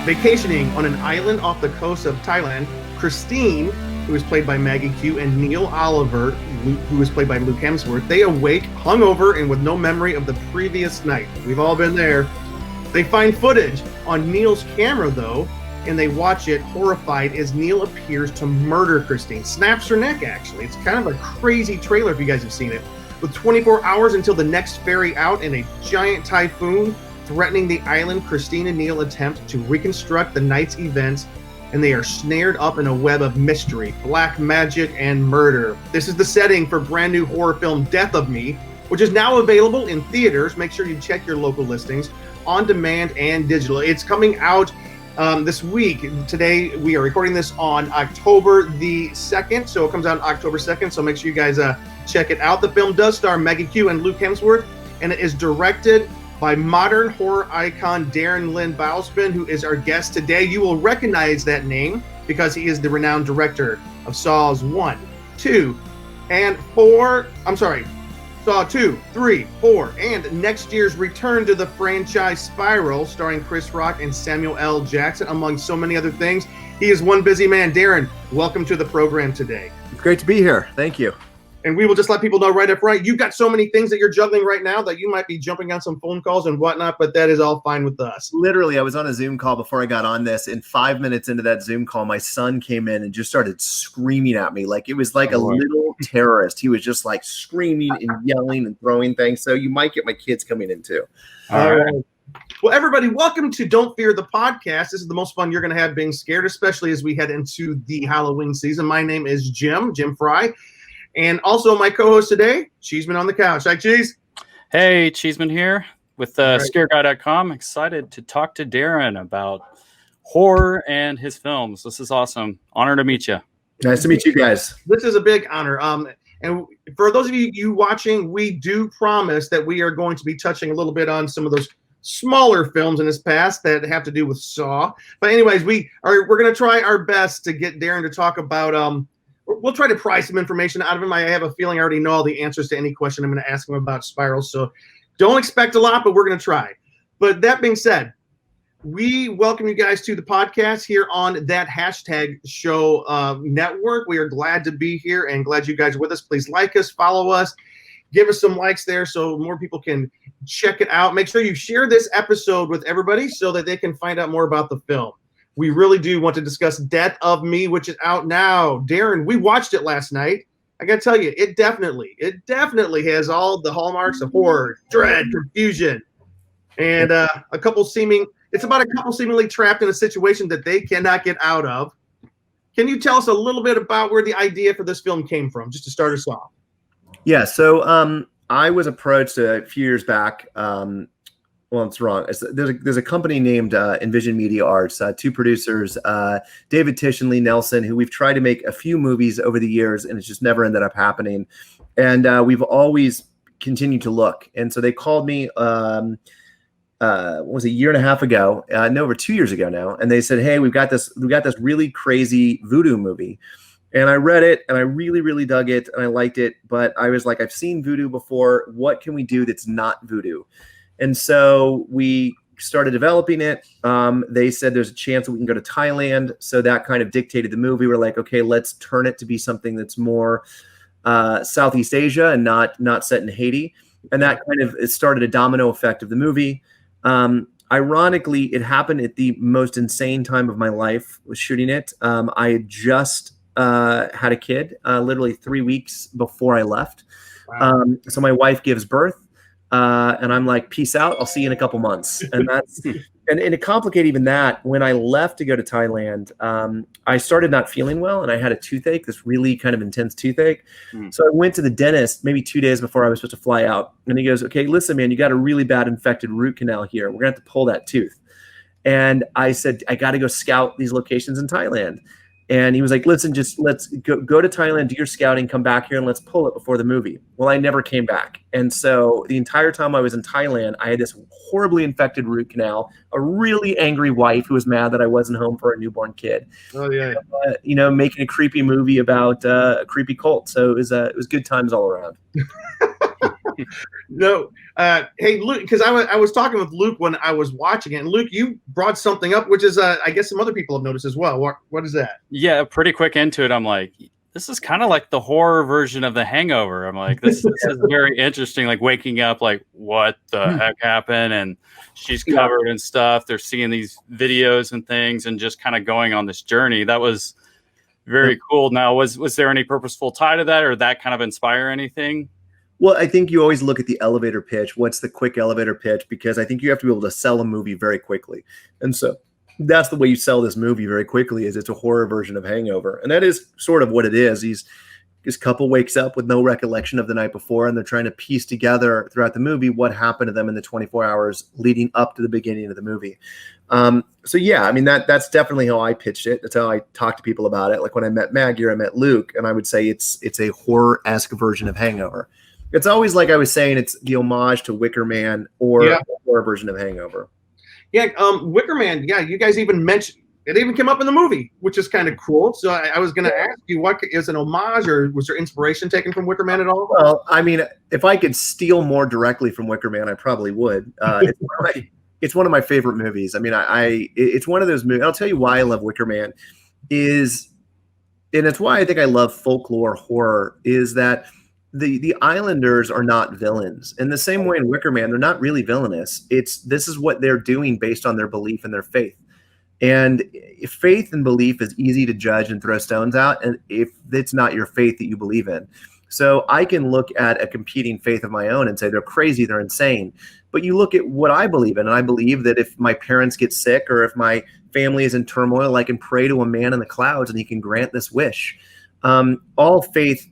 Vacationing on an island off the coast of Thailand, Christine, who is played by Maggie Q, and Neil Oliver, who is played by Luke Hemsworth, they awake hungover and with no memory of the previous night. We've all been there. They find footage on Neil's camera, though, and they watch it horrified as Neil appears to murder Christine. Snaps her neck, actually. It's kind of a crazy trailer if you guys have seen it. With 24 hours until the next ferry out and a giant typhoon threatening the island, Christine and Neil attempt to reconstruct the night's events, and they are snared up in a web of mystery, black magic, and murder. This is the setting for brand new horror film Death of Me, which is now available in theaters. Make sure you check your local listings, on demand and digital. It's coming out this week. Today, we are recording this on October the 2nd, so it comes out October 2nd, so make sure you guys check it out. The film does star Maggie Q and Luke Hemsworth, and it is directed by modern horror icon Darren Lynn Bousman, who is our guest today. You will recognize that name because he is the renowned director of Saws 1, 2, and 4. Saw 2, 3, 4, and next year's return to the franchise Spiral, starring Chris Rock and Samuel L. Jackson, among so many other things. He is one busy man. Darren, welcome to the program today. It's great to be here. Thank you. And we will just let people know right up front, you've got so many things that you're juggling right now that you might be jumping on some phone calls and whatnot, but that is all fine with us. Literally, I was on a Zoom call before I got on this, and 5 minutes into that Zoom call, my son came in and just started screaming at me. Like it was like a little terrorist. He was just like screaming and yelling and throwing things. So you might get my kids coming in too. All right. Well, everybody, welcome to Don't Fear the Podcast. This is the most fun you're going to have being scared, especially as we head into the Halloween season. My name is Jim Fry. And also my co-host today, Cheeseman on the couch. Hi, Cheese. Hey, Cheeseman here with ScareGuy.com. Excited to talk to Darren about horror and his films. This is awesome. Honor to meet you. Nice to meet you guys. This is a big honor. And for those of you watching, we do promise that we are going to be touching a little bit on some of those smaller films in his past that have to do with Saw. But anyways, we're going to try our best to get Darren to talk about we'll try to pry some information out of him. I have a feeling I already know all the answers to any question I'm going to ask him about Spiral. So don't expect a lot, but we're going to try. But that being said, we welcome you guys to the podcast here on that hashtag show network. We are glad to be here and glad you guys are with us. Please like us, follow us, give us some likes there so more people can check it out. Make sure you share this episode with everybody so that they can find out more about the film. We really do want to discuss Death of Me, which is out now. Darren, we watched it last night. I got to tell you, it definitely has all the hallmarks of horror, dread, confusion, and it's about a couple seemingly trapped in a situation that they cannot get out of. Can you tell us a little bit about where the idea for this film came from, just to start us off? Yeah, so I was approached a few years back. Well, it's wrong. There's a company named Envision Media Arts, two producers, David Tish and Lee Nelson, who we've tried to make a few movies over the years, and it's just never ended up happening. And we've always continued to look. And so they called me, what was it, a year and a half ago? No, over 2 years ago now. And they said, "Hey, we've got this really crazy voodoo movie." And I read it, and I really, really dug it, and I liked it. But I was like, I've seen voodoo before. What can we do that's not voodoo? And so we started developing it. They said there's a chance that we can go to Thailand. So that kind of dictated the movie. We're like, okay, let's turn it to be something that's more Southeast Asia and not set in Haiti. And that it started a domino effect of the movie. Ironically, it happened at the most insane time of my life was shooting it. I had just had a kid literally 3 weeks before I left. Wow. So my wife gives birth. And I'm like, peace out. I'll see you in a couple months. And that's, and to complicate even that, when I left to go to Thailand, I started not feeling well, and I had a toothache, this really kind of intense toothache. So I went to the dentist maybe 2 days before I was supposed to fly out. And he goes, "Okay, listen, man, you got a really bad infected root canal here. We're gonna have to pull that tooth." And I said, I got to go scout these locations in Thailand. And he was like, "Listen, just let's go to Thailand, do your scouting, come back here, and let's pull it before the movie." Well, I never came back. And so the entire time I was in Thailand, I had this horribly infected root canal, a really angry wife who was mad that I wasn't home for a newborn kid. Oh, yeah. Making a creepy movie about a creepy cult. So it was good times all around. No. Hey, Luke, because I was talking with Luke when I was watching it, and Luke, you brought something up, which is I guess some other people have noticed as well. What is that? Yeah, pretty quick into it, I'm like, this is kind of like the horror version of The Hangover. I'm like, this is very interesting. Like waking up, like what the heck happened, and she's covered in stuff. They're seeing these videos and things, and just kind of going on this journey. That was very cool. Now, was there any purposeful tie to that, or that kind of inspire anything? Well, I think you always look at the elevator pitch. What's the quick elevator pitch? Because I think you have to be able to sell a movie very quickly. And so that's the way you sell this movie very quickly, is it's a horror version of Hangover. And that is sort of what it is. This couple wakes up with no recollection of the night before, and they're trying to piece together throughout the movie what happened to them in the 24 hours leading up to the beginning of the movie. So yeah, I mean, that's definitely how I pitched it. That's how I talk to people about it. Like when I met Maggie or I met Luke, and I would say it's a horror-esque version of Hangover. It's always like I was saying, it's the homage to Wicker Man or a horror version of Hangover. Yeah, Wicker Man. Yeah, you guys even mentioned it. Even came up in the movie, which is kind of cool. So I was going to ask you, what is an homage, or was there inspiration taken from Wicker Man at all? Well, I mean, if I could steal more directly from Wicker Man, I probably would. It's one of my favorite movies. I mean, it's one of those movies. I'll tell you why I love Wicker Man and it's why I think I love folklore horror, is that the Islanders are not villains. In the same way in Wicker Man, they're not really villainous. This is what they're doing based on their belief and their faith. And if faith and belief is easy to judge and throw stones out, and if it's not your faith that you believe in. So I can look at a competing faith of my own and say they're crazy, they're insane. But you look at what I believe in, and I believe that if my parents get sick or if my family is in turmoil, I can pray to a man in the clouds and he can grant this wish. All faith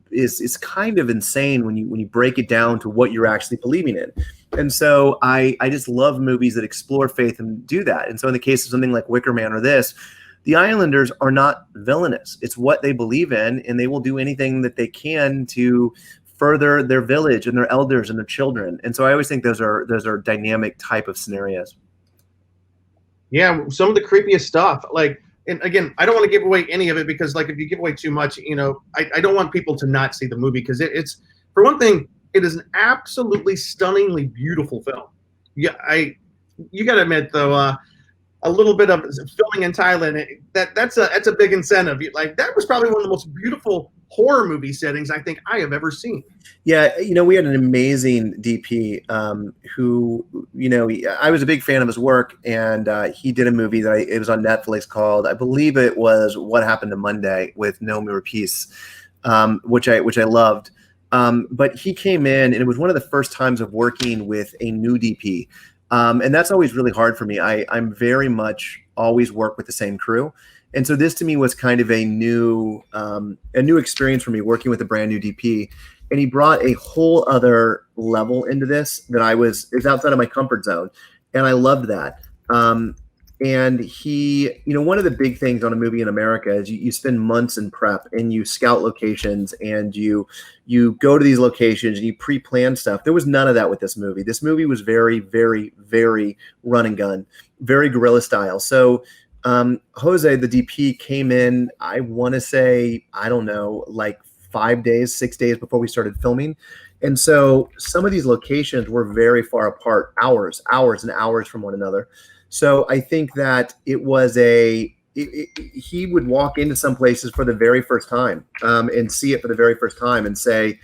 is kind of insane when you break it down to what you're actually believing in. And so I just love movies that explore faith and do that. And so in the case of something like Wicker Man or this, the Islanders are not villainous. It's what they believe in, and they will do anything that they can to further their village and their elders and their children. And so I always think those are dynamic type of scenarios. Yeah, some of the creepiest stuff, like, and again, I don't want to give away any of it, because like if you give away too much, I don't want people to not see the movie, because it's, for one thing, it is an absolutely stunningly beautiful film. Yeah, you got to admit though, a little bit of filming in Thailand, that's a big incentive. Like that was probably one of the most beautiful horror movie settings I think I have ever seen. Yeah, we had an amazing DP who, I was a big fan of his work, and he did a movie that it was on Netflix called, I believe it was What Happened to Monday, with Naomi Rapace, which I loved. But he came in, and it was one of the first times of working with a new DP. And that's always really hard for me. I'm very much always work with the same crew. And so this to me was kind of a new experience for me, working with a brand new DP. And he brought a whole other level into this that it's outside of my comfort zone. And I loved that. And he, one of the big things on a movie in America is you spend months in prep, and you scout locations, and you go to these locations and you pre-plan stuff. There was none of that with this movie. This movie was very, very, very run and gun, very guerrilla style. So Jose, the DP, came in, I want to say, I don't know, like 6 days before we started filming. And so some of these locations were very far apart, hours and hours from one another. So I think that it was he would walk into some places for the very first time and see it for the very first time and say,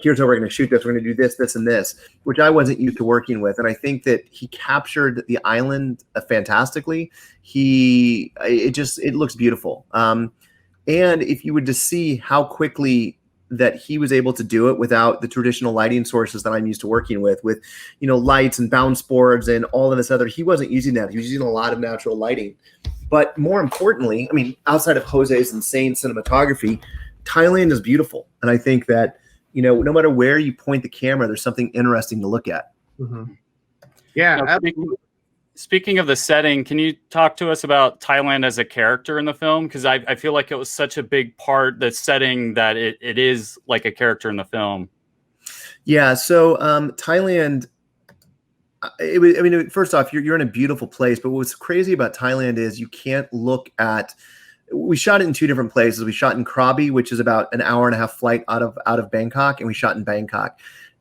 here's how we're going to shoot this. We're going to do this, this, and this, which I wasn't used to working with. And I think that he captured the island fantastically. It looks beautiful. And if you would just see how quickly that he was able to do it without the traditional lighting sources that I'm used to working with lights and bounce boards and all of this other, he wasn't using that. He was using a lot of natural lighting. But more importantly, I mean, outside of Jose's insane cinematography, Thailand is beautiful. And I think that, no matter where you point the camera, there's something interesting to look at. Mm-hmm. Yeah. Speaking of the setting, can you talk to us about Thailand as a character in the film? Because I feel like it was such a big part, the setting, that it is like a character in the film. Yeah. So Thailand, first off, you're in a beautiful place. But what's crazy about Thailand is you can't look at. We shot it in two different places. We shot in Krabi, which is about an hour and a half flight out of Bangkok, and we shot in Bangkok.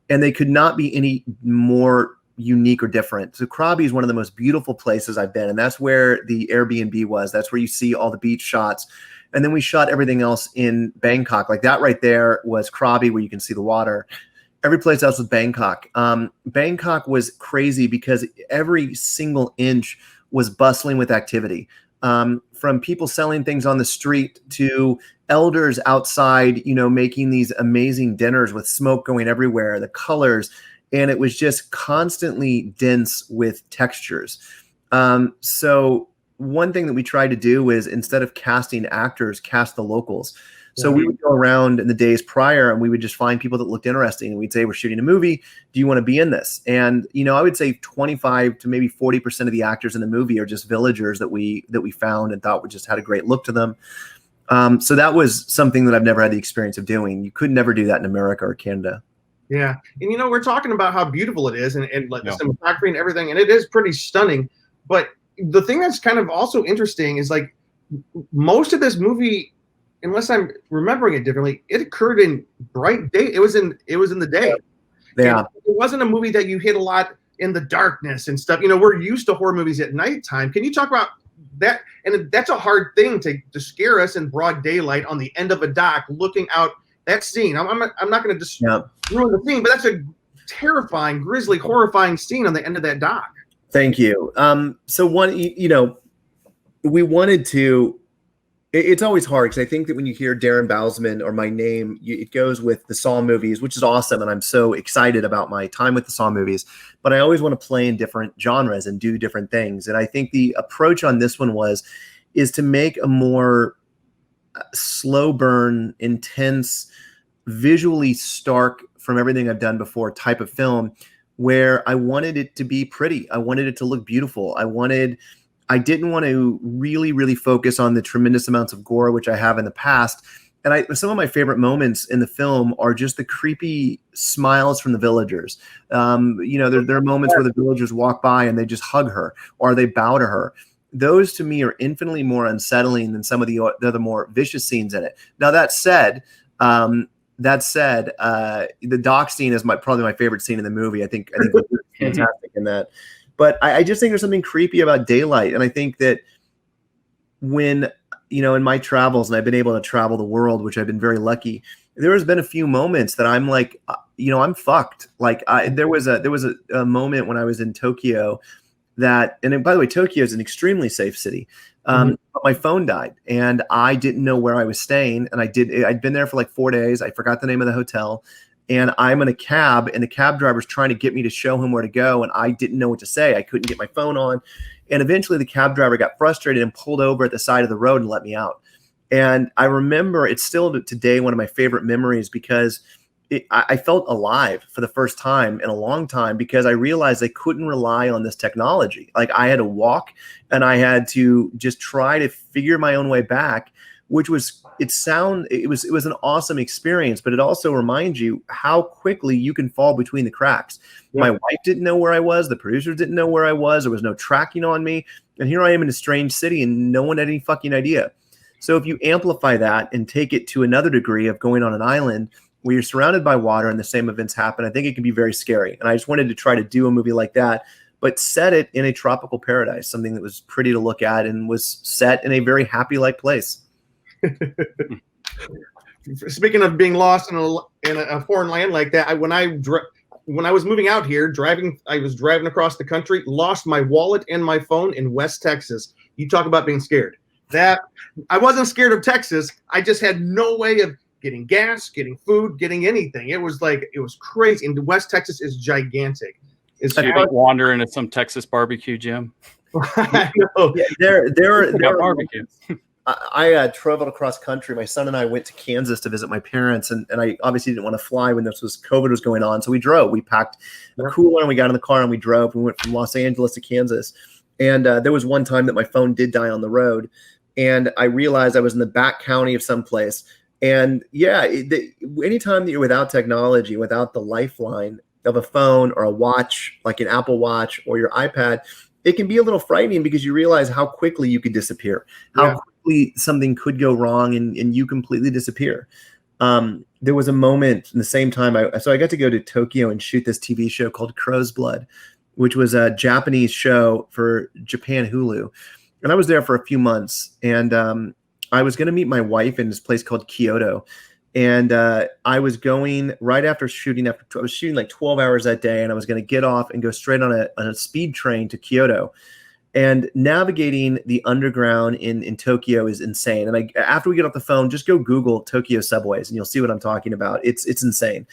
and they could not be any more unique or different. So Krabi is one of the most beautiful places I've been, and that's where the Airbnb was. That's where you see all the beach shots. And then we shot everything else in Bangkok. Like that right there was Krabi, where you can see the water. Every place else was Bangkok. Bangkok was crazy because every single inch was bustling with activity. From people selling things on the street to elders outside, making these amazing dinners with smoke going everywhere, the colors, and it was just constantly dense with textures. So one thing that we tried to do is, instead of casting actors, cast the locals. So we would go around in the days prior and we would just find people that looked interesting, and we'd say, we're shooting a movie. Do you want to be in this? And, I would say 25 to maybe 40% of the actors in the movie are just villagers that we found and thought we just had a great look to them. So that was something that I've never had the experience of doing. You could never do that in America or Canada. Yeah. And, we're talking about how beautiful it is and like the cinematography and everything, and it is pretty stunning. But the thing that's kind of also interesting is, like, most of this movie, unless I'm remembering it differently, it occurred in bright day. It was in the day. Yeah. And it wasn't a movie that you hit a lot in the darkness and stuff. We're used to horror movies at nighttime. Can you talk about that? And that's a hard thing to scare us in broad daylight on the end of a dock, looking out. That scene. I'm not going to just ruin the scene, but that's a terrifying, grisly, horrifying scene on the end of that dock. Thank you. So one, we wanted to. It's always hard because I think that when you hear Darren Bousman or my name, it goes with the Saw movies, which is awesome, and I'm so excited about my time with the Saw movies. But I always want to play in different genres and do different things. And I think the approach on this one is to make a more slow burn, intense, visually stark from everything I've done before type of film, where I wanted it to be pretty. I wanted it to look beautiful. I didn't want to really, really focus on the tremendous amounts of gore, which I have in the past. And some of my favorite moments in the film are just the creepy smiles from the villagers. There are moments where the villagers walk by and they just hug her or they bow to her. Those to me are infinitely more unsettling than some of the other more vicious scenes in it. Now, that said, the dock scene is probably my favorite scene in the movie. I think it's fantastic in that. But I just think there's something creepy about daylight. And I think that when, in my travels, and I've been able to travel the world, which I've been very lucky, there has been a few moments that I'm like, I'm fucked. Like there was a moment when I was in Tokyo and by the way, Tokyo is an extremely safe city. But my phone died and I didn't know where I was staying. And I'd been there for like 4 days. I forgot the name of the hotel. And I'm in a cab, and the cab driver's trying to get me to show him where to go, and I didn't know what to say. I couldn't get my phone on. And eventually the cab driver got frustrated and pulled over at the side of the road and let me out. And I remember it's still today one of my favorite memories because I felt alive for the first time in a long time because I realized I couldn't rely on this technology. Like I had to walk and I had to just try to figure my own way back, which was it was an awesome experience, but it also reminds you how quickly you can fall between the cracks. Yeah. My wife didn't know where I was. The producers didn't know where I was. There was no tracking on me. And here I am in a strange city and no one had any fucking idea. So if you amplify that and take it to another degree of going on an island where you're surrounded by water and the same events happen, I think it can be very scary. And I just wanted to try to do a movie like that, but set it in a tropical paradise, something that was pretty to look at and was set in a very happy-like place. Speaking of being lost in a foreign land like that, when I was moving out here, I was driving across the country, lost my wallet and my phone in West Texas. You talk about being scared. That I wasn't scared of Texas. I just had no way of getting gas, getting food, getting anything. It was crazy. And West Texas is gigantic. It's wandering at some Texas barbecue, Jim. I know. Yeah, there are barbecue. I traveled across country. My son and I went to Kansas to visit my parents, and I obviously didn't want to fly when COVID was going on. So we drove. We packed a cooler and we got in the car and we drove. We went from Los Angeles to Kansas. And there was one time that my phone did die on the road. And I realized I was in the back county of someplace. And anytime that you're without technology, without the lifeline of a phone or a watch, like an Apple Watch or your iPad, it can be a little frightening because you realize how quickly you could disappear, how quickly something could go wrong and you completely disappear. there was a moment in the same time. I got to go to Tokyo and shoot this TV show called Crow's Blood, which was a Japanese show for Japan Hulu. And I was there for a few months, and I was going to meet my wife in this place called Kyoto. And I was going right after shooting. I was shooting like 12 hours that day, and I was going to get off and go straight on a speed train to Kyoto. And navigating the underground in Tokyo is insane. And after we get off the phone, just go Google Tokyo subways, and you'll see what I'm talking about. It's insane.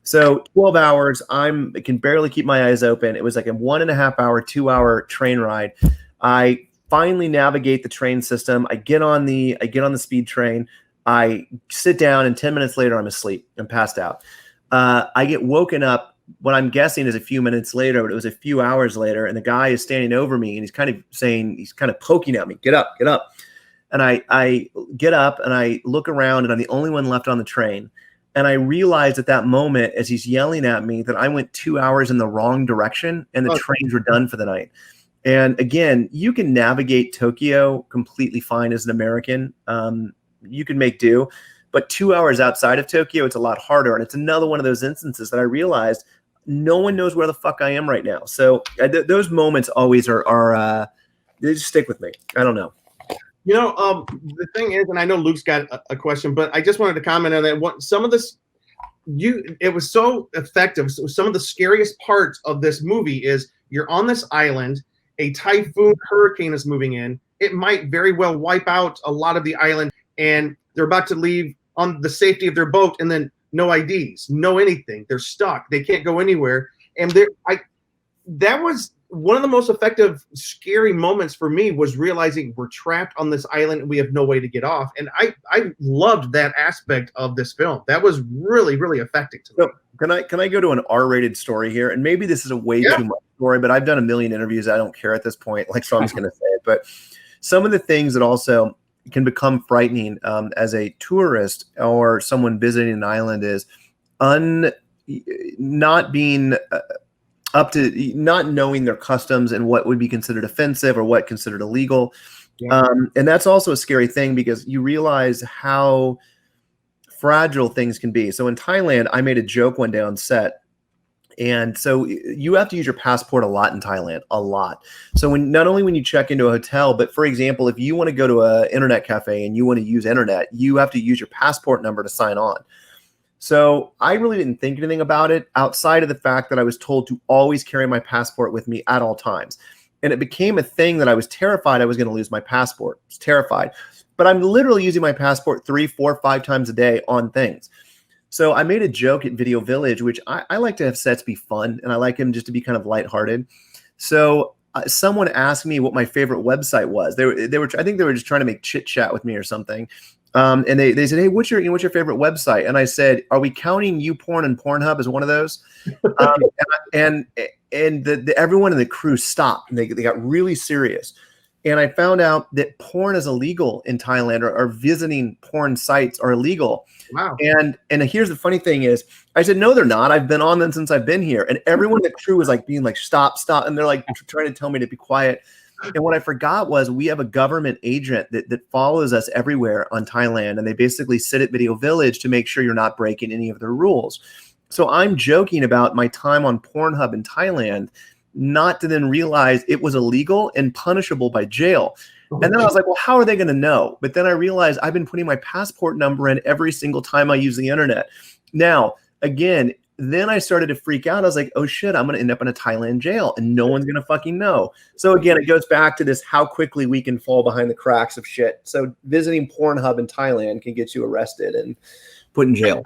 So 12 hours, I can barely keep my eyes open. It was like a 1.5 hour, 2 hour train ride. I finally navigate the train system. I get on the speed train. I sit down, and 10 minutes later, I'm asleep. I'm passed out. I get woken up. What I'm guessing is a few minutes later, but it was a few hours later, and the guy is standing over me, and he's kind of poking at me, get up. And I get up, and I look around, and I'm the only one left on the train. And I realized at that moment, as he's yelling at me, that I went 2 hours in the wrong direction, and the trains were done for the night. And again, you can navigate Tokyo completely fine as an American. You can make do, but 2 hours outside of Tokyo, it's a lot harder. And it's another one of those instances that I realized no one knows where the fuck I am right now. So those moments always are they just stick with me. I don't know. The thing is, and I know Luke's got a question, but I just wanted to comment on that. Some of this, it was so effective. So some of the scariest parts of this movie is you're on this island, a typhoon hurricane is moving in. It might very well wipe out a lot of the island, and they're about to leave on the safety of their boat, and then no IDs, no anything. They're stuck. They can't go anywhere. And that was one of the most effective, scary moments for me, was realizing we're trapped on this island and we have no way to get off. And I loved that aspect of this film. That was really, really effective to me. So can I go to an R-rated story here? And maybe this is a way too much story, but I've done a million interviews. I don't care at this point. So I'm just going to say it. But some of the things that also can become frightening as a tourist or someone visiting an island is not being up to not knowing their customs and what would be considered offensive or what considered illegal. Yeah. And that's also a scary thing, because you realize how fragile things can be. So in Thailand, I made a joke one day on set. And so you have to use your passport a lot in Thailand, a lot. So not only when you check into a hotel, but for example, if you want to go to an internet cafe and you want to use internet, you have to use your passport number to sign on. So I really didn't think anything about it outside of the fact that I was told to always carry my passport with me at all times. And it became a thing that I was terrified I was going to lose my passport. I was terrified. But I'm literally using my passport 3, 4, 5 times a day on things. So I made a joke at Video Village, which I like to have sets be fun, and I like them just to be kind of lighthearted. So someone asked me what my favorite website was. They were I think they were just trying to make chit chat with me or something. And they said, "Hey, what's your favorite website?" And I said, "Are we counting YouPorn and Pornhub as one of those?" And everyone in the crew stopped, and they got really serious. And I found out that porn is illegal in Thailand, or visiting porn sites are illegal. Wow. And here's the funny thing is, I said, no, they're not. I've been on them since I've been here. And everyone in the crew was like being like, stop. And they're like trying to tell me to be quiet. And what I forgot was we have a government agent that follows us everywhere on Thailand. And they basically sit at Video Village to make sure you're not breaking any of their rules. So I'm joking about my time on Pornhub in Thailand, not to then realize it was illegal and punishable by jail. And then I was like, well, how are they going to know? But then I realized I've been putting my passport number in every single time I use the internet. Now, again, then I started to freak out. I was like, oh shit, I'm going to end up in a Thailand jail and no one's going to fucking know. So again, it goes back to this, how quickly we can fall behind the cracks of shit. So visiting Pornhub in Thailand can get you arrested and put in jail.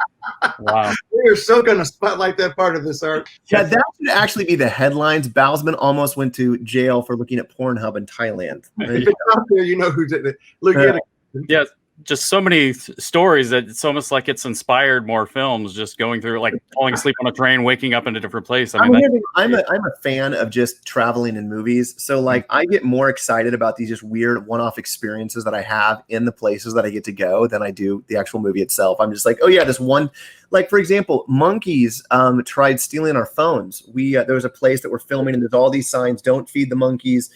Wow. We're so going to spotlight that part of this art. Yeah, that should actually be the headlines. Bousman almost went to jail for looking at Pornhub in Thailand. If it's out there, you know who did it. Look at it. Yeah, just so many stories that it's almost like it's inspired more films, just going through, like falling asleep on a train, waking up in a different place. I mean, I'm a fan of just traveling in movies. So like I get more excited about these just weird one-off experiences that I have in the places that I get to go than I do the actual movie itself. I'm just like, oh yeah, this one, like for example, monkeys tried stealing our phones. There was a place that we're filming and there's all these signs, don't feed the monkeys,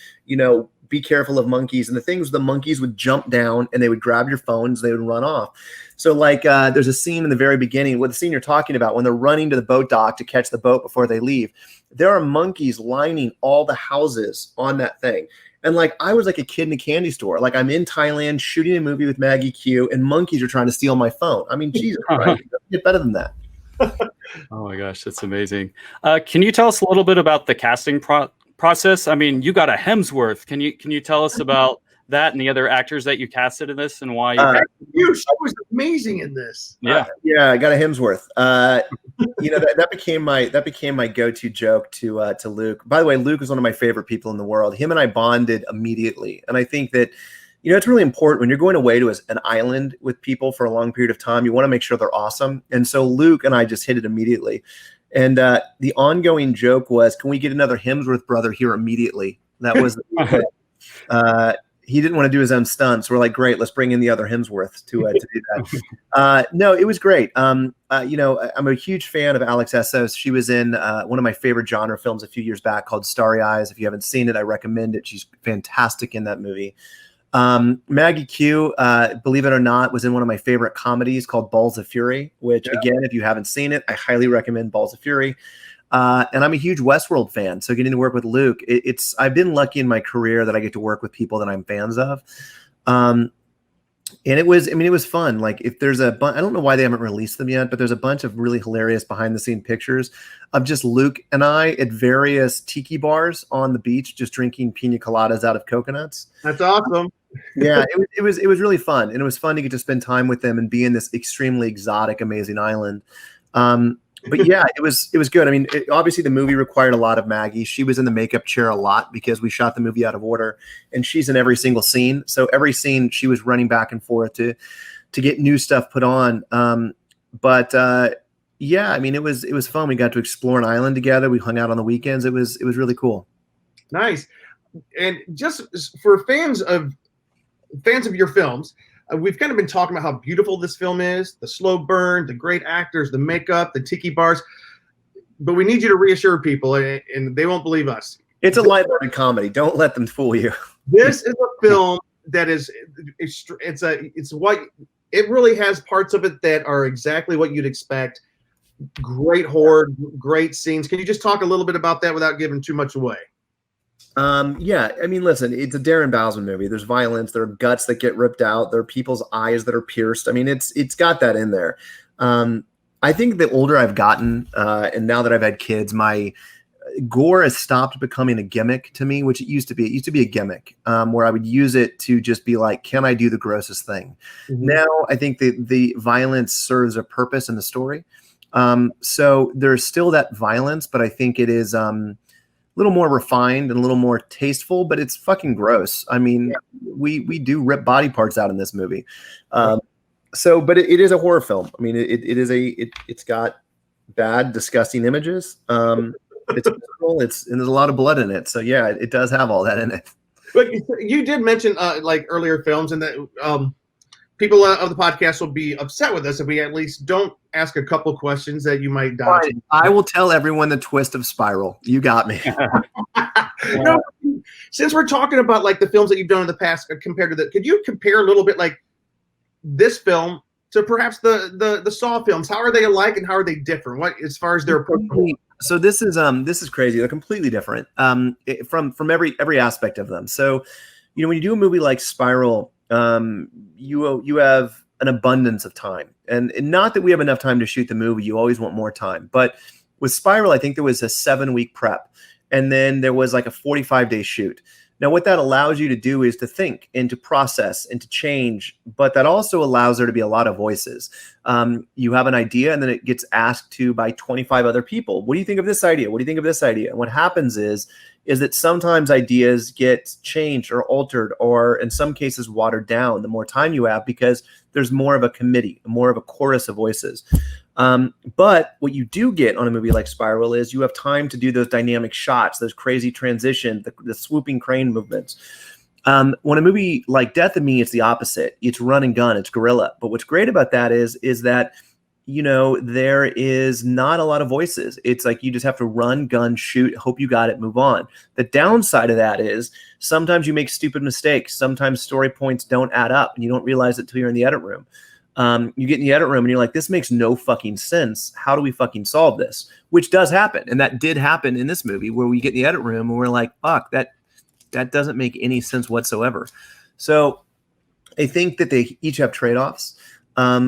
be careful of monkeys. And the thing was, the monkeys would jump down and they would grab your phones, they would run off. So like there's a scene in the very beginning, what the scene you're talking about, when they're running to the boat dock to catch the boat before they leave, there are monkeys lining all the houses on that thing. And like, I was like a kid in a candy store. Like, I'm in Thailand shooting a movie with Maggie Q, and monkeys are trying to steal my phone. I mean, Jesus Christ, it doesn't get better than that. Oh my gosh, that's amazing. Can you tell us a little bit about the casting process? I mean, you got a Hemsworth. Can you tell us about that and the other actors that you casted in this and why you she was amazing in this. Yeah. I got a Hemsworth. That became my go-to joke to Luke. By the way, Luke is one of my favorite people in the world. Him and I bonded immediately. And I think that, it's really important when you're going away to an island with people for a long period of time. You want to make sure they're awesome. And so Luke and I just hit it immediately. And the ongoing joke was, can we get another Hemsworth brother here immediately? That was he didn't want to do his own stunts. We're like, great, let's bring in the other Hemsworth to do that. No, it was great. I'm a huge fan of Alex Essos. She was in one of my favorite genre films a few years back called Starry Eyes. If you haven't seen it, I recommend it. She's fantastic in that movie. Maggie Q, believe it or not, was in one of my favorite comedies called Balls of Fury, which again, if you haven't seen it, I highly recommend Balls of Fury. And I'm a huge Westworld fan. So getting to work with Luke, I've been lucky in my career that I get to work with people that I'm fans of. And it was fun. Like, if there's I don't know why they haven't released them yet, but there's a bunch of really hilarious behind the scene pictures of just Luke and I at various tiki bars on the beach, just drinking pina coladas out of coconuts. That's awesome. Yeah, it was really fun. And it was fun to get to spend time with them and be in this extremely exotic, amazing island. But yeah, it was good. I mean, obviously the movie required a lot of Maggie. She was in the makeup chair a lot because we shot the movie out of order, and she's in every single scene. So every scene she was running back and forth to get new stuff put on. Yeah, I mean, it was fun. We got to explore an island together. We hung out on the weekends. It was really cool. Nice. And just for fans of your films, we've kind of been talking about how beautiful this film is, the slow burn, the great actors, the makeup, the tiki bars. But we need you to reassure people, and they won't believe us. It's a lighthearted comedy. Don't let them fool you. This is a film that it really has parts of it that are exactly what you'd expect. Great horror, great scenes. Can you just talk a little bit about that without giving too much away? Yeah, I mean, listen, it's a Darren Bousman movie. There's violence, there are guts that get ripped out, there are people's eyes that are pierced. I mean, it's got that in there. I think the older I've gotten, and now that I've had kids, my gore has stopped becoming a gimmick to me, which it used to be. It used to be a gimmick, where I would use it to just be like, can I do the grossest thing? Mm-hmm. Now I think the violence serves a purpose in the story. So there's still that violence, but I think it is little more refined and a little more tasteful, but it's fucking gross. I mean, we do rip body parts out in this movie. But it is a horror film. I mean, it's got bad, disgusting images. It's and there's a lot of blood in it. So yeah, it does have all that in it. But you did mention like earlier films, and that people of the podcast will be upset with us if we at least don't ask a couple questions that you might dodge. Fine. I will tell everyone the twist of Spiral. You got me. No, since we're talking about like the films that you've done in the past compared to could you compare a little bit like this film to perhaps the Saw films? How are they alike and how are they different? What, as far as their approach? So this is crazy. They're completely different from every aspect of them. So, when you do a movie like Spiral, you have an abundance of time, and not that we have enough time to shoot the movie. You always want more time, but with Spiral, I think there was a 7-week prep, and then there was like a 45-day shoot. Now, what that allows you to do is to think and to process and to change, but that also allows there to be a lot of voices. You have an idea, and then it gets asked to by 25 other people. What do you think of this idea? What do you think of this idea? And what happens is that sometimes ideas get changed or altered, or in some cases watered down the more time you have, because there's more of a committee, more of a chorus of voices. But what you do get on a movie like Spiral is you have time to do those dynamic shots, those crazy transitions, the swooping crane movements. When a movie like Death of Me, it's the opposite. It's run and gun, it's guerrilla. But what's great about that is that there is not a lot of voices. It's like you just have to run, gun, shoot, hope you got it, move on. The downside of that is sometimes you make stupid mistakes. Sometimes story points don't add up and you don't realize it till you're in the edit room. You get in the edit room and you're like, this makes no fucking sense. How do we fucking solve this? Which does happen. And that did happen in this movie where we get in the edit room and we're like, fuck, that doesn't make any sense whatsoever. So I think that they each have trade-offs.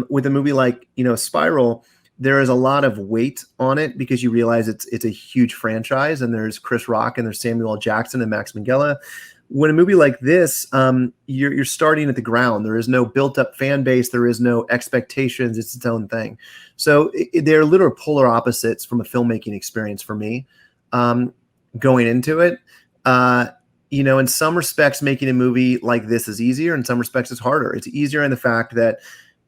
With a movie like, Spiral, there is a lot of weight on it because you realize it's a huge franchise and there's Chris Rock and there's Samuel L. Jackson and Max Minghella. When a movie like this, you're starting at the ground. There is no built-up fan base. There is no expectations. It's its own thing. So they're literal polar opposites from a filmmaking experience for me going into it. In some respects, making a movie like this is easier. In some respects, it's harder. It's easier in the fact that,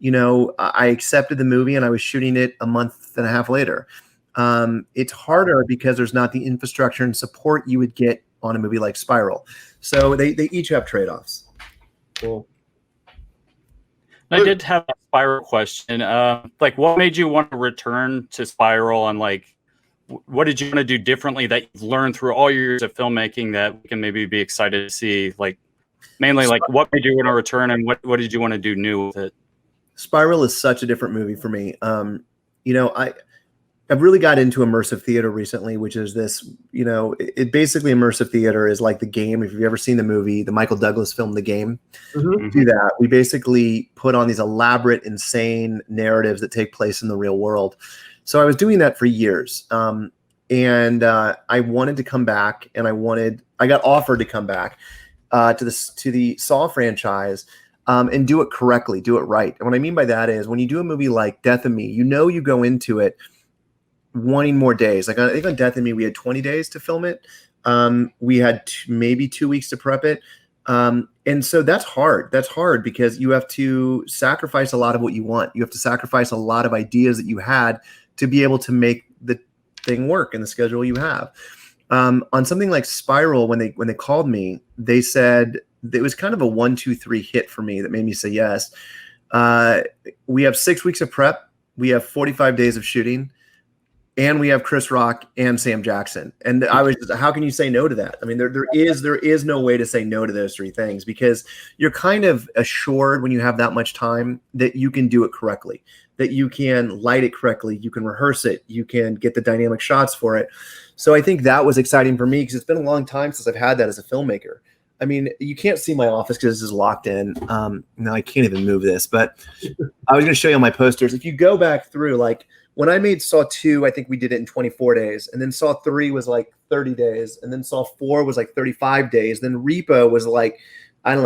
I accepted the movie and I was shooting it a month and a half later. It's harder because there's not the infrastructure and support you would get on a movie like Spiral. So they each have trade-offs. Cool. I did have a Spiral question. What made you want to return to Spiral, and what did you want to do differently that you've learned through all your years of filmmaking that we can maybe be excited to see? Mainly, what made you want to return, and what did you want to do new with it? Spiral is such a different movie for me. I've really got into immersive theater recently, which is this, it basically immersive theater is like The Game. If you've ever seen the movie, the Michael Douglas film, The Game, do that. We basically put on these elaborate, insane narratives that take place in the real world. So I was doing that for years. And I wanted to come back and I got offered to come back to the Saw franchise and do it correctly, do it right. And what I mean by that is when you do a movie like Death of Me, you go into it wanting more days. I think on Death of Me, we had 20 days to film it. We had maybe 2 weeks to prep it. And so that's hard. That's hard because you have to sacrifice a lot of what you want. You have to sacrifice a lot of ideas that you had to be able to make the thing work in the schedule you have. On something like Spiral, when they called me, they said it was kind of a 1, 2, 3 hit for me that made me say yes. We have 6 weeks of prep. We have 45 days of shooting. And we have Chris Rock and Sam Jackson. And I was just, how can you say no to that? I mean, there is no way to say no to those 3 things because you're kind of assured when you have that much time that you can do it correctly, that you can light it correctly, you can rehearse it, you can get the dynamic shots for it. So I think that was exciting for me because it's been a long time since I've had that as a filmmaker. I mean, you can't see my office because this is locked in. Now I can't even move this, but I was going to show you my posters. If you go back through, when I made Saw 2, I think we did it in 24 days. And then Saw 3 was 30 days. And then Saw 4 was 35 days. Then Repo was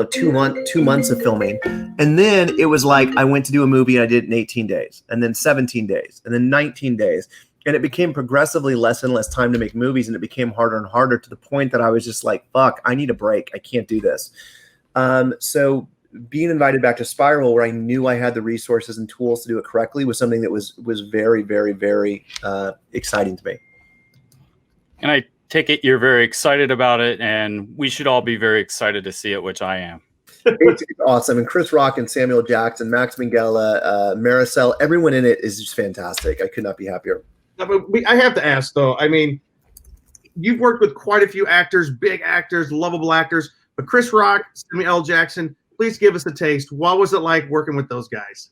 2 months of filming. And then it was I went to do a movie and I did it in 18 days. And then 17 days. And then 19 days. And it became progressively less and less time to make movies. And it became harder and harder to the point that I was just fuck, I need a break. I can't do this. So being invited back to Spiral, where I knew I had the resources and tools to do it correctly, was something that was very, very, very exciting to me. And I take it you're very excited about it, and we should all be very excited to see it, which I am. It's awesome. And Chris Rock and Samuel Jackson, Max Minghella, Maricel, everyone in it is just fantastic. I could not be happier. I have to ask, though. I mean, you've worked with quite a few actors, big actors, lovable actors, but Chris Rock, Samuel L. Jackson, please give us a taste. What was it like working with those guys?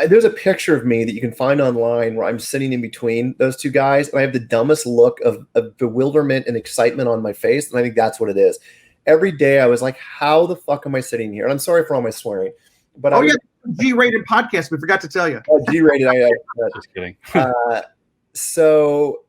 There's a picture of me that you can find online where I'm sitting in between those 2 guys, and I have the dumbest look of bewilderment and excitement on my face, and I think that's what it is. Every day I was like, how the fuck am I sitting here? And I'm sorry for all my swearing. But G-rated podcast, we forgot to tell you. Oh, G-rated. Just kidding. So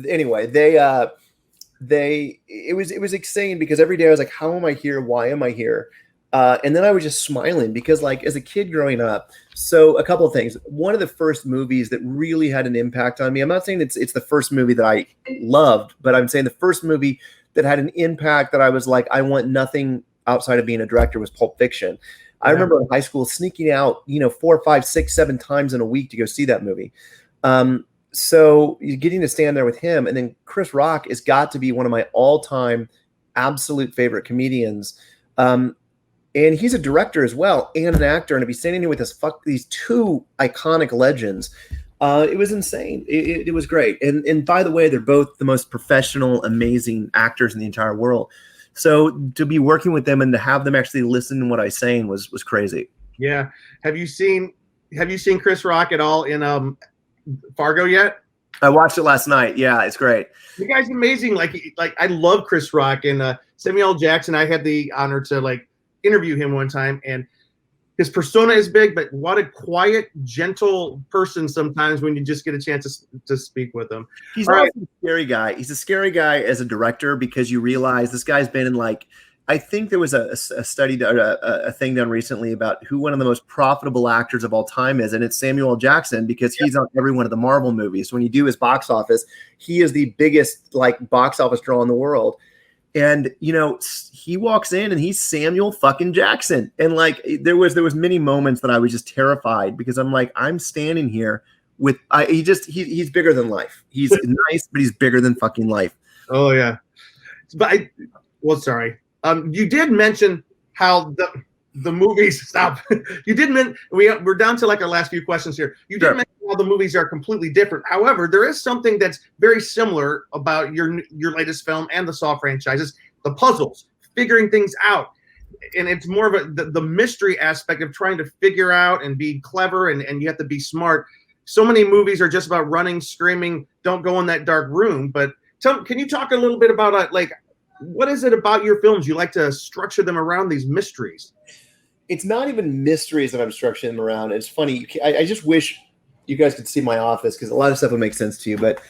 anyway, it was exciting because every day I was like, how am I here? Why am I here? And then I was just smiling because as a kid growing up, so a couple of things. One of the first movies that really had an impact on me, I'm not saying it's the first movie that I loved, but I'm saying the first movie that had an impact that I was like, I want nothing outside of being a director, was Pulp Fiction. I remember in high school sneaking out, 4, 5, 6, 7 times in a week to go see that movie. So you're getting to stand there with him. And then Chris Rock has got to be one of my all-time absolute favorite comedians. And he's a director as well and an actor. And to be standing here with these two iconic legends, it was insane. It was great. And by the way, they're both the most professional, amazing actors in the entire world. So to be working with them and to have them actually listen to what I was saying was crazy. Yeah. Have you seen Chris Rock at all in Fargo yet? I watched it last night. Yeah, it's great. The guy's amazing. Like I love Chris Rock, and Samuel L. Jackson. I had the honor to interview him one time, and his persona is big, but what a quiet, gentle person sometimes when you just get a chance to speak with him. He's also a scary guy. He's a scary guy as a director because you realize this guy's been in I think there was a study, a thing done recently about who one of the most profitable actors of all time is, and it's Samuel L. Jackson because he's on every one of the Marvel movies. When you do his box office, he is the biggest box office draw in the world. And he walks in and he's Samuel fucking Jackson, and there was many moments that I was just terrified because I'm standing here with he's bigger than life. He's nice, but he's bigger than fucking life. Oh yeah, but sorry. You did mention how the movies stop. You did mention we're down to our last few questions here. You did mention how the movies are completely different. However, there is something that's very similar about your latest film and the Saw franchises: the puzzles, figuring things out, and it's more of the mystery aspect of trying to figure out and be clever, and you have to be smart. So many movies are just about running, screaming, "Don't go in that dark room." But can you talk a little bit about what is it about your films you like to structure them around these mysteries? It's not even mysteries that I'm structuring them around. It's funny. I just wish you guys could see my office because a lot of stuff would make sense to you. But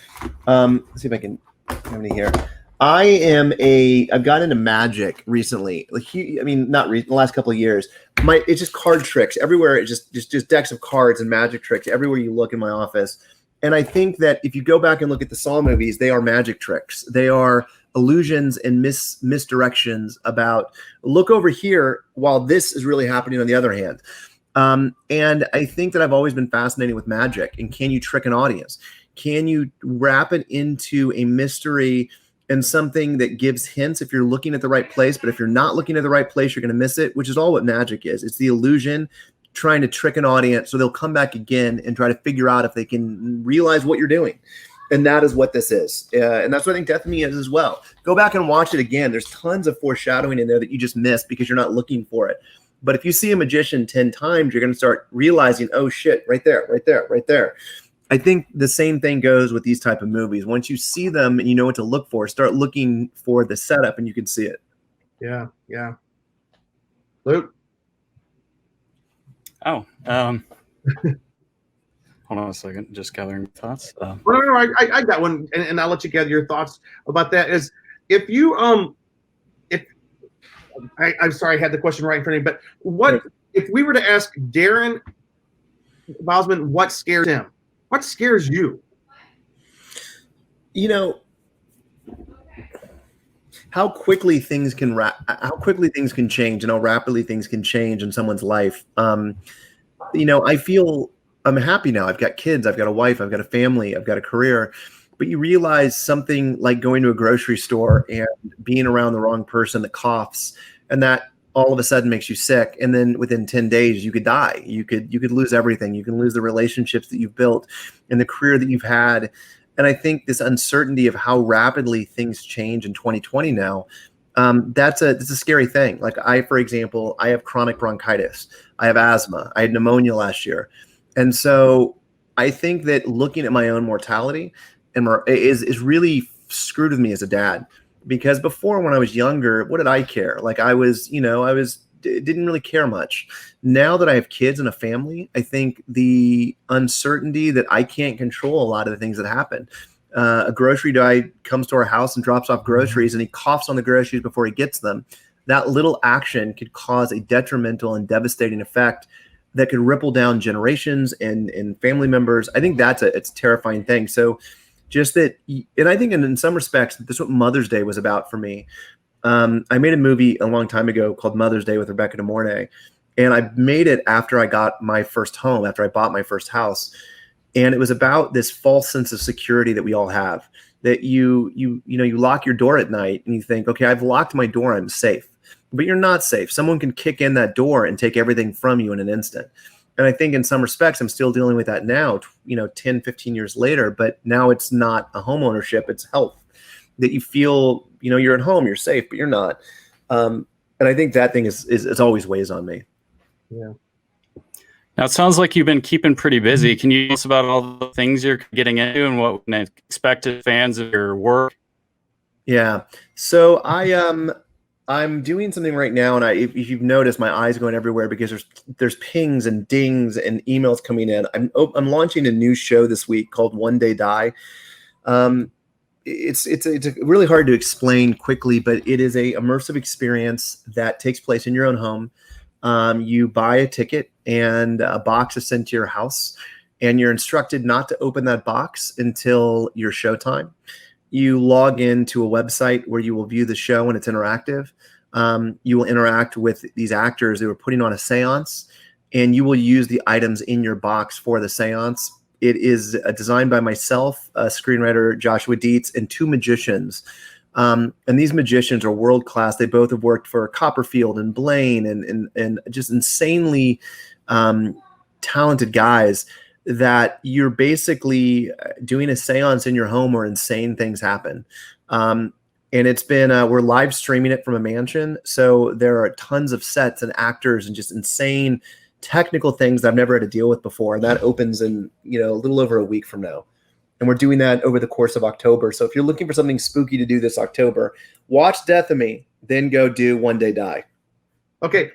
let's see if I can have any here. I've gotten into magic recently. The last couple of years. It's just card tricks everywhere. It's just decks of cards and magic tricks everywhere you look in my office. And I think that if you go back and look at the Saw movies, they are magic tricks. They are illusions and misdirections about look over here while this is really happening on the other hand. And I think that I've always been fascinated with magic. And can you trick an audience? Can you wrap it into a mystery and something that gives hints if you're looking at the right place? But if you're not looking at the right place, you're going to miss it, which is all what magic is. It's the illusion trying to trick an audience so they'll come back again and try to figure out if they can realize what you're doing. And that is what this is. And that's what I think Death of Me is as well. Go back and watch it again. There's tons of foreshadowing in there that you just missed because you're not looking for it. But if you see a magician 10 times, you're going to start realizing, oh shit, right there, right there, right there. I think the same thing goes with these type of movies. Once you see them and you know what to look for, start looking for the setup and you can see it. Yeah, yeah. Luke? Oh, hold on a second. Just gathering thoughts. No, I got one, and I'll let you gather your thoughts about that. Is if you I'm sorry, I had the question right in front of me, but if we were to ask Darren Bousman what scares him, what scares you? How quickly things can change and how rapidly things can change in someone's life. I feel I'm happy now. I've got kids, I've got a wife, I've got a family, I've got a career. But you realize something like going to a grocery store and being around the wrong person that coughs, and that all of a sudden makes you sick. And then within 10 days, you could die. You could lose everything. You can lose the relationships that you've built and the career that you've had. And I think this uncertainty of how rapidly things change in 2020 now, it's a scary thing. For example, I have chronic bronchitis. I have asthma. I had pneumonia last year. And so I think that looking at my own mortality is really screwed with me as a dad, because before, when I was younger, what did I care? Didn't really care much. Now that I have kids and a family, I think the uncertainty that I can't control a lot of the things that happen. A grocery guy comes to our house and drops off groceries and he coughs on the groceries before he gets them. That little action could cause a detrimental and devastating effect that could ripple down generations and family members. I think it's a terrifying thing. So just that, and I think in some respects, this is what Mother's Day was about for me. I made a movie a long time ago called Mother's Day with Rebecca De Mornay, and I made it after I got my first home, after I bought my first house. And it was about this false sense of security that we all have, that you lock your door at night and you think, okay, I've locked my door, I'm safe. but you're not safe. Someone can kick in that door and take everything from you in an instant. And I think in some respects, I'm still dealing with that now, 10, 15 years later, but now it's not a home ownership, it's health, that you feel, you're at home, you're safe, but you're not. And I think that thing is always weighs on me. Yeah. Now, it sounds like you've been keeping pretty busy. Can you tell us about all the things you're getting into and what we can expect as fans of your work? Yeah. So I'm doing something right now, and if you've noticed, my eyes going everywhere because there's pings and dings and emails coming in. I'm launching a new show this week called One Day Die. It's really hard to explain quickly, but it is a immersive experience that takes place in your own home. You buy a ticket and a box is sent to your house, and you're instructed not to open that box until your showtime. You log into a website where you will view the show, and it's interactive. You will interact with these actors who are putting on a seance, and you will use the items in your box for the seance. It is designed by myself, screenwriter Joshua Dietz, and two magicians. And these magicians are world-class. They both have worked for Copperfield and Blaine and just insanely talented guys, that you're basically doing a seance in your home where insane things happen. And it's been, we're live streaming it from a mansion. So there are tons of sets and actors and just insane technical things that I've never had to deal with before. And that opens in, a little over a week from now. And we're doing that over the course of October. So if you're looking for something spooky to do this October, watch Death of Me, then go do One Day Die. Okay.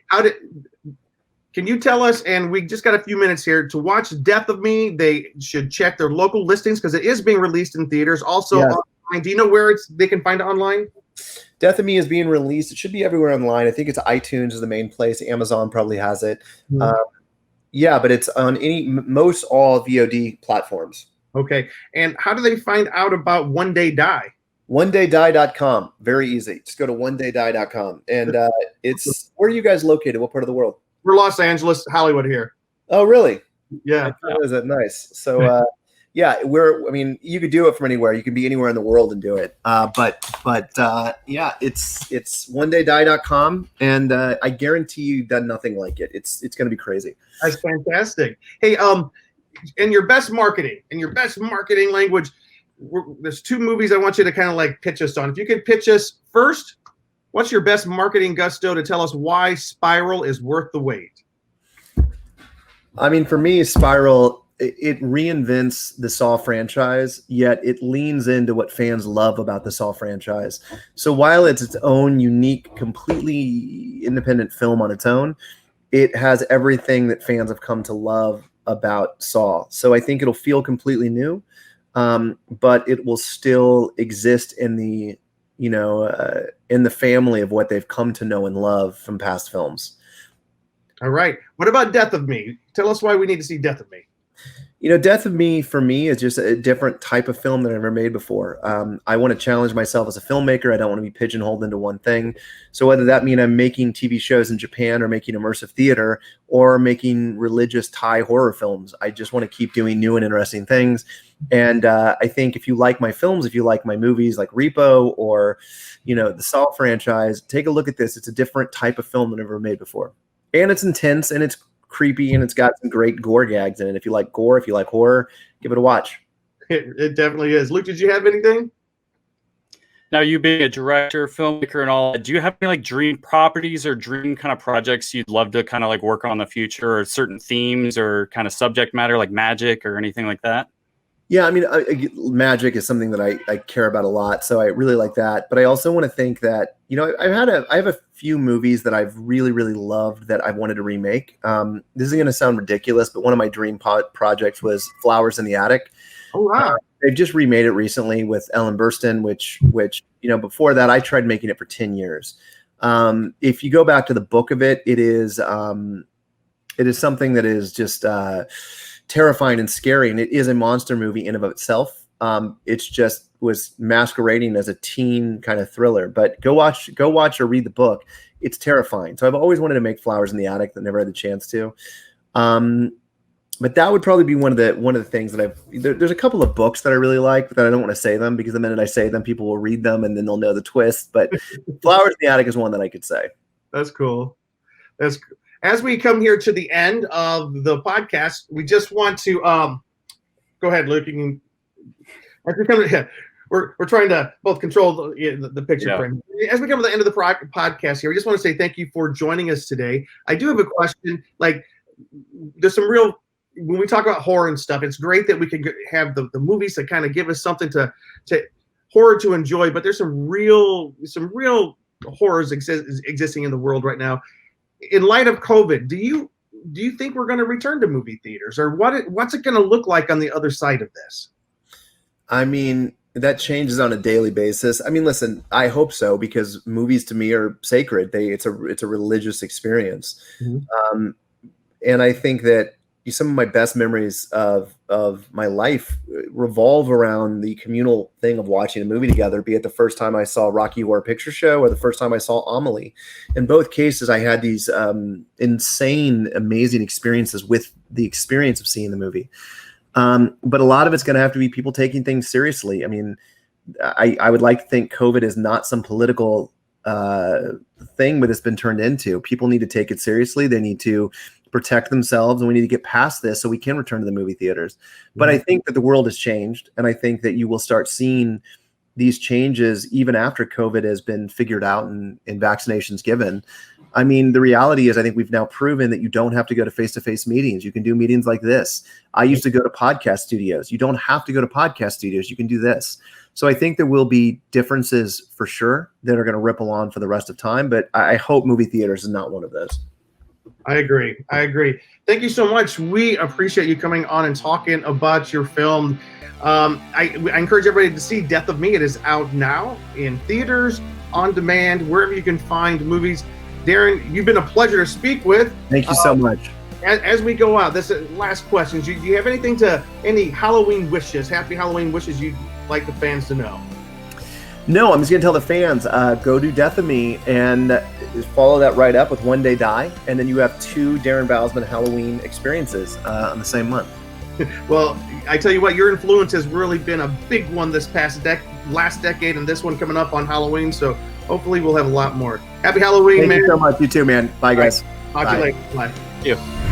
Can you tell us, and we just got a few minutes here, to watch Death of Me, they should check their local listings because it is being released in theaters. Also, yes. Online. Do you know where they can find it online? Death of Me is being released. It should be everywhere online. I think it's iTunes is the main place. Amazon probably has it. Yeah, but it's on most all VOD platforms. Okay. And how do they find out about One Day Die? OneDayDie.com. Very easy. Just go to OneDayDie.com. And where are you guys located? What part of the world? We're Los Angeles, Hollywood here. Oh, really? Yeah. Is that nice? So, yeah, you could do it from anywhere. You can be anywhere in the world and do it. Yeah, it's OneDayDie.com, and I guarantee you've done nothing like it. It's going to be crazy. That's fantastic. Hey, in your best marketing language, there's two movies I want you to kind of like pitch us on. If you could pitch us first, what's your best marketing gusto to tell us why Spiral is worth the wait? I mean, for me, Spiral, it reinvents the Saw franchise, yet it leans into what fans love about the Saw franchise. So while it's its own unique, completely independent film on its own, it has everything that fans have come to love about Saw. So I think it'll feel completely new, but it will still exist in the in the family of what they've come to know and love from past films. All right. What about Death of Me? Tell us why we need to see Death of Me. Death of Me for me is just a different type of film than I've ever made before. I want to challenge myself as a filmmaker. I don't want to be pigeonholed into one thing. So whether that means I'm making TV shows in Japan or making immersive theater or making religious Thai horror films, I just want to keep doing new and interesting things. And I think if you like my films, if you like my movies like Repo or, the Saw franchise, take a look at this. It's a different type of film than I've ever made before. And it's intense and it's creepy and it's got some great gore gags in it. If you like gore, if you like horror, give it a watch. It definitely is. Luke, did you have anything? Now, you being a director, filmmaker, and all, do you have any dream properties or dream kind of projects you'd love to kind of work on in the future, or certain themes or kind of subject matter like magic or anything like that? Yeah, I mean, magic is something that I care about a lot, so I really like that. But I also want to think that, I have a few movies that I've really, really loved that I wanted to remake. This is going to sound ridiculous, but one of my dream projects was Flowers in the Attic. Oh, wow. They've just remade it recently with Ellen Burstyn, which before that I tried making it for 10 years. If you go back to the book of it, it is something that is just terrifying and scary, and it is a monster movie in of itself. It's just was masquerading as a teen kind of thriller, but go watch or read the book. It's terrifying. So I've always wanted to make Flowers in the Attic, that never had the chance to. But that would probably be one of the things that there's a couple of books that I really like, but that I don't want to say them because the minute I say them, people will read them and then they'll know the twist. But Flowers in the Attic is one that I could say. That's cool. As we come here to the end of the podcast, we just want to go ahead, Luke. You can. As we come to, we're trying to both control the picture frame. As we come to the end of the podcast here, we just want to say thank you for joining us today. I do have a question. Like, there's some real. When we talk about horror and stuff, it's great that we can have the movies that kind of give us something to horror to enjoy. But there's some real horrors existing in the world right now. In light of COVID, do you think we're going to return to movie theaters, or what's it going to look like on the other side of this? I mean, that changes on a daily basis. I mean, listen, I hope so, because movies to me are sacred. It's a religious experience. Mm-hmm. And I think that some of my best memories of my life revolve around the communal thing of watching a movie together, be it the first time I saw Rocky Horror Picture Show or the first time I saw Amelie. In both cases, I had these insane, amazing experiences with the experience of seeing the movie. But a lot of it's going to have to be people taking things seriously. I mean, I would like to think COVID is not some political thing that it's been turned into. People need to take it seriously. They need to protect themselves, and we need to get past this so we can return to the movie theaters. But I think that the world has changed, and I think that you will start seeing these changes even after COVID has been figured out and vaccinations given. I mean, the reality is I think we've now proven that you don't have to go to face-to-face meetings. You can do meetings like this. I used to go to podcast studios. You don't have to go to podcast studios. You can do this. So I think there will be differences for sure that are going to ripple on for the rest of time, but I hope movie theaters is not one of those. I agree. Thank you so much. We appreciate you coming on and talking about your film. I encourage everybody to see Death of Me. It is out now in theaters, on demand, wherever you can find movies. Darren, you've been a pleasure to speak with. Thank you so much. As we go out, this is last questions. Do you have any Halloween wishes, happy Halloween wishes you'd like the fans to know? No, I'm just going to tell the fans, go do Death of Me and follow that right up with One Day Die. And then you have 2 Darren Bousman Halloween experiences on the same month. Well, I tell you what, your influence has really been a big one this last decade, and this one coming up on Halloween. So hopefully we'll have a lot more. Happy Halloween, man. Thank you so much. You too, man. Bye, guys. Talk to you later. Bye. Thank you.